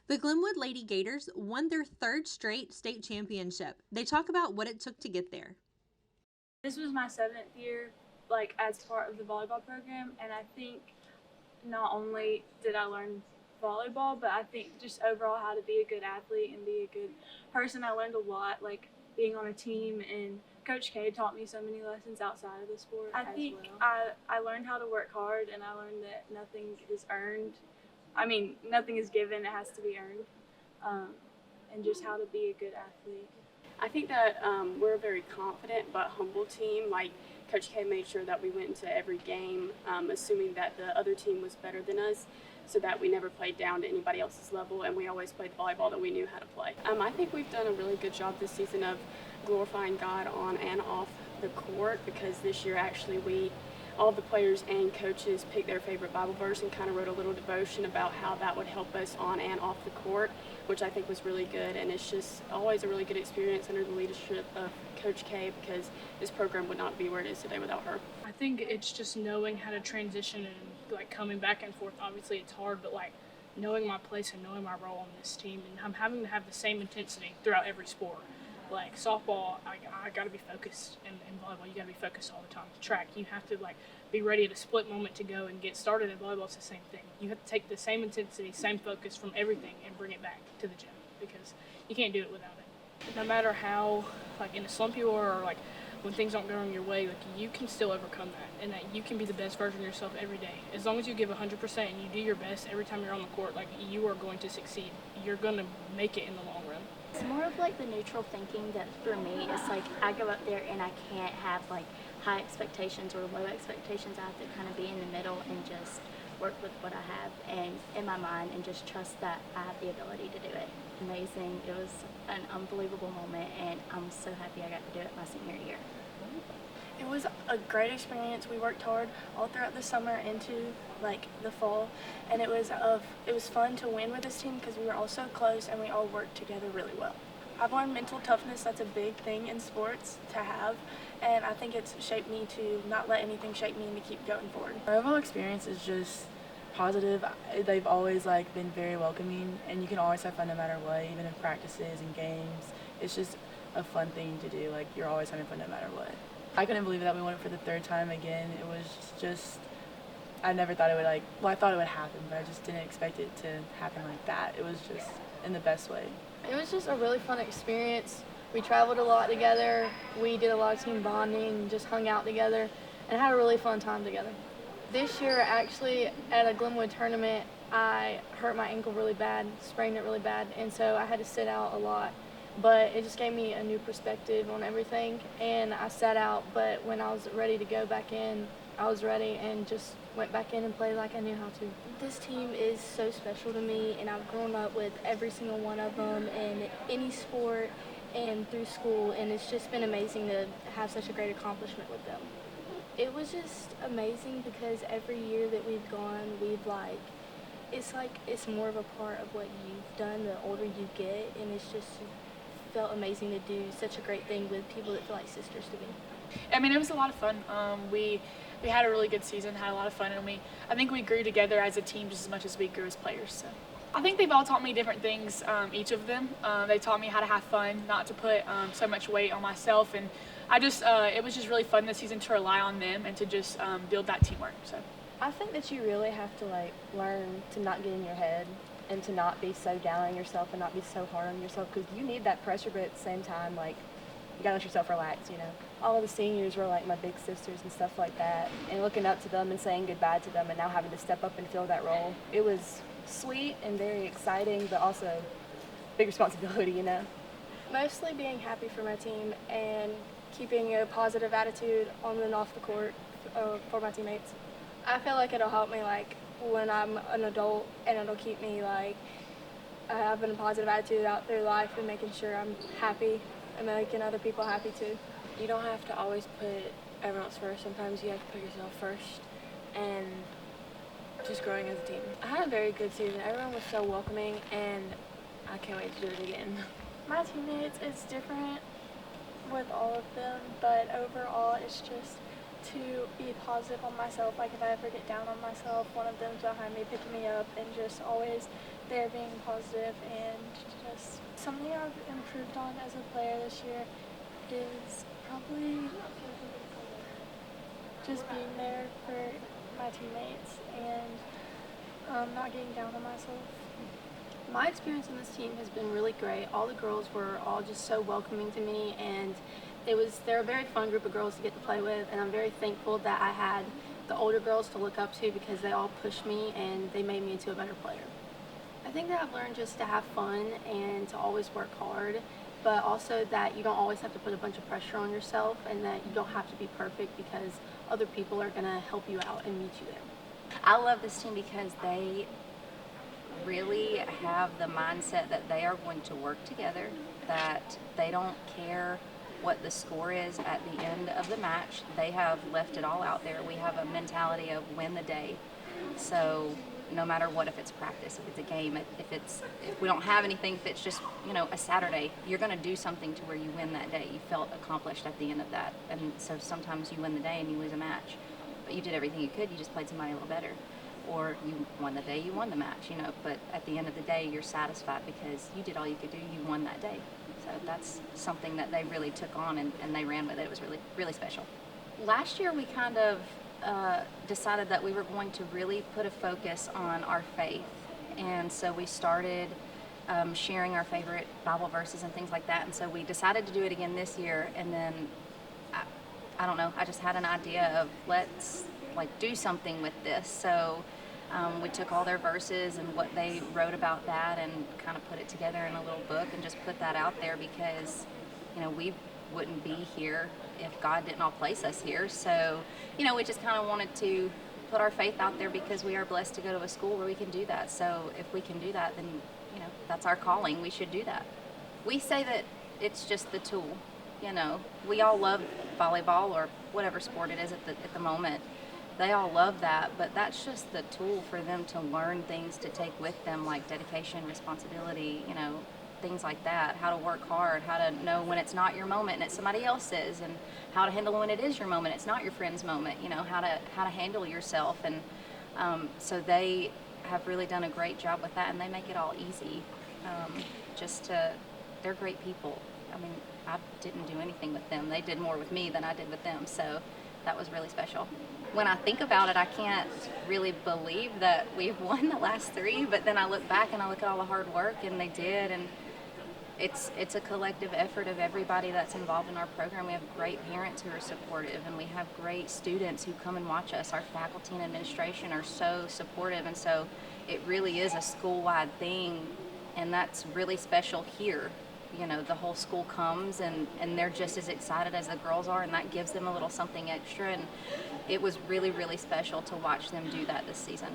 The Glenwood Lady Gators won their third straight state championship. They talk about what it took to get there. This was my 7th year, like as part of the volleyball program, and I think not only did I learn volleyball, but I think just overall how to be a good athlete and be a good person. I learned a lot, like being on a team, and Coach K taught me so many lessons outside of the sport. I think I learned how to work hard, and I learned that nothing is earned. I mean, nothing is given; it has to be earned, and just how to be a good athlete. I think that we're a very confident but humble team. Like Coach K made sure that we went into every game assuming that the other team was better than us, so that we never played down to anybody else's level, and we always played volleyball that we knew how to play. I think we've done a really good job this season of glorifying God on and off the court, because this year actually all the players and coaches picked their favorite Bible verse and kind of wrote a little devotion about how that would help us on and off the court, which I think was really good. And it's just always a really good experience under the leadership of Coach K, because this program would not be where it is today without her. I think it's just knowing how to transition and like coming back and forth. Obviously it's hard, but like knowing my place and knowing my role on this team, and I'm having to have the same intensity throughout every sport. Like softball, I got to be focused, and volleyball, you got to be focused all the time. Track, you have to like be ready at a split moment to go and get started. In volleyball, it's the same thing. You have to take the same intensity, same focus from everything and bring it back to the gym, because you can't do it without it. No matter how like in a slump you are, or like when things aren't going your way, like you can still overcome that, and that you can be the best version of yourself every day. As long as you give 100% and you do your best every time you're on the court, like you are going to succeed. You're going to make it in the long run. It's more of like the neutral thinking that for me, it's like I go up there and I can't have like high expectations or low expectations. I have to kind of be in the middle and just work with what I have and in my mind, and just trust that I have the ability to do it. Amazing. It was an unbelievable moment, and I'm so happy I got to do it my senior year. It was a great experience. We worked hard all throughout the summer into like the fall, and it was fun to win with this team because we were all so close and we all worked together really well. I've learned mental toughness. That's a big thing in sports to have, and I think it's shaped me to not let anything shake me and to keep going forward. Our overall experience is just positive. They've always like been very welcoming, and you can always have fun no matter what, even in practices and games. It's just a fun thing to do. Like you're always having fun no matter what. I couldn't believe that we won it for the third time again. It was just, I never thought it would I thought it would happen, but I just didn't expect it to happen like that. It was just in the best way. It was just a really fun experience. We traveled a lot together. We did a lot of team bonding, just hung out together, and had a really fun time together. This year, actually, at a Glenwood tournament, I hurt my ankle really bad, sprained it really bad, and so I had to sit out a lot. But it just gave me a new perspective on everything, and I sat out, but when I was ready to go back in, I was ready and just went back in and played like I knew how to. This team is so special to me, and I've grown up with every single one of them in any sport and through school, and it's just been amazing to have such a great accomplishment with them. It was just amazing because every year that we've gone, it's more of a part of what you've done the older you get, and it's just felt amazing to do such a great thing with people that feel like sisters to me. I mean, it was a lot of fun. We had a really good season, had a lot of fun, and I think we grew together as a team just as much as we grew as players. So I think they've all taught me different things, each of them. They taught me how to have fun, not to put so much weight on myself, and it was just really fun this season to rely on them and to just build that teamwork. So I think that you really have to learn to not get in your head and to not be so down on yourself and not be so hard on yourself, because you need that pressure, but at the same time, you gotta let yourself relax, All of the seniors were my big sisters and stuff like that, and looking up to them and saying goodbye to them and now having to step up and fill that role. It was sweet and very exciting, but also big responsibility, Mostly being happy for my team and keeping a positive attitude on and off the court for my teammates. I feel like it'll help me when I'm an adult, and it'll keep me having a positive attitude out through life and making sure I'm happy and making other people happy too. You don't have to always put everyone else first. Sometimes you have to put yourself first, and just growing as a team. I had a very good season. Everyone was so welcoming, and I can't wait to do it again. My teammates, it's different with all of them, but overall it's just to be positive on myself. Like if I ever get down on myself, one of them's behind me picking me up and just always there being positive. And just something I've improved on as a player this year is probably just being there for my teammates and not getting down on myself. My experience on this team has been really great. All the girls were all just so welcoming to me, and they're a very fun group of girls to get to play with, and I'm very thankful that I had the older girls to look up to because they all pushed me and they made me into a better player. I think that I've learned just to have fun and to always work hard, but also that you don't always have to put a bunch of pressure on yourself and that you don't have to be perfect because other people are going to help you out and meet you there. I love this team because they really have the mindset that they are going to work together, that they don't care what the score is at the end of the match. They have left it all out there. We have a mentality of win the day. So no matter what, if it's practice, if it's a game, if we don't have anything, if it's just, a Saturday, you're going to do something to where you win that day. You felt accomplished at the end of that. And so sometimes you win the day and you lose a match, but you did everything you could. You just played somebody a little better. Or you won the day, you won the match, but at the end of the day, you're satisfied because you did all you could do, you won that day. So that's something that they really took on and they ran with it. It was really, really special. Last year, we kind of decided that we were going to really put a focus on our faith. And so we started sharing our favorite Bible verses and things like that. And so we decided to do it again this year. And then, I don't know, I just had an idea of let's do something with this. So we took all their verses and what they wrote about that and kind of put it together in a little book and just put that out there because, we wouldn't be here if God didn't all place us here. So, we just kind of wanted to put our faith out there because we are blessed to go to a school where we can do that. So if we can do that, then, that's our calling. We should do that. We say that it's just the tool. We all love volleyball or whatever sport it is at the moment. They all love that, but that's just the tool for them to learn things to take with them, like dedication, responsibility, things like that, how to work hard, how to know when it's not your moment and it's somebody else's, and how to handle when it is your moment, it's not your friend's moment, how to handle yourself. And so they have really done a great job with that, and they make it all easy. They're great people. I mean, I didn't do anything with them. They did more with me than I did with them, so that was really special. When I think about it, I can't really believe that we've won the last three, but then I look back and I look at all the hard work, and they did, and it's a collective effort of everybody that's involved in our program. We have great parents who are supportive, and we have great students who come and watch us. Our faculty and administration are so supportive, and so it really is a school-wide thing, and that's really special here. The whole school comes and they're just as excited as the girls are, and that gives them a little something extra, and it was really, really special to watch them do that this season.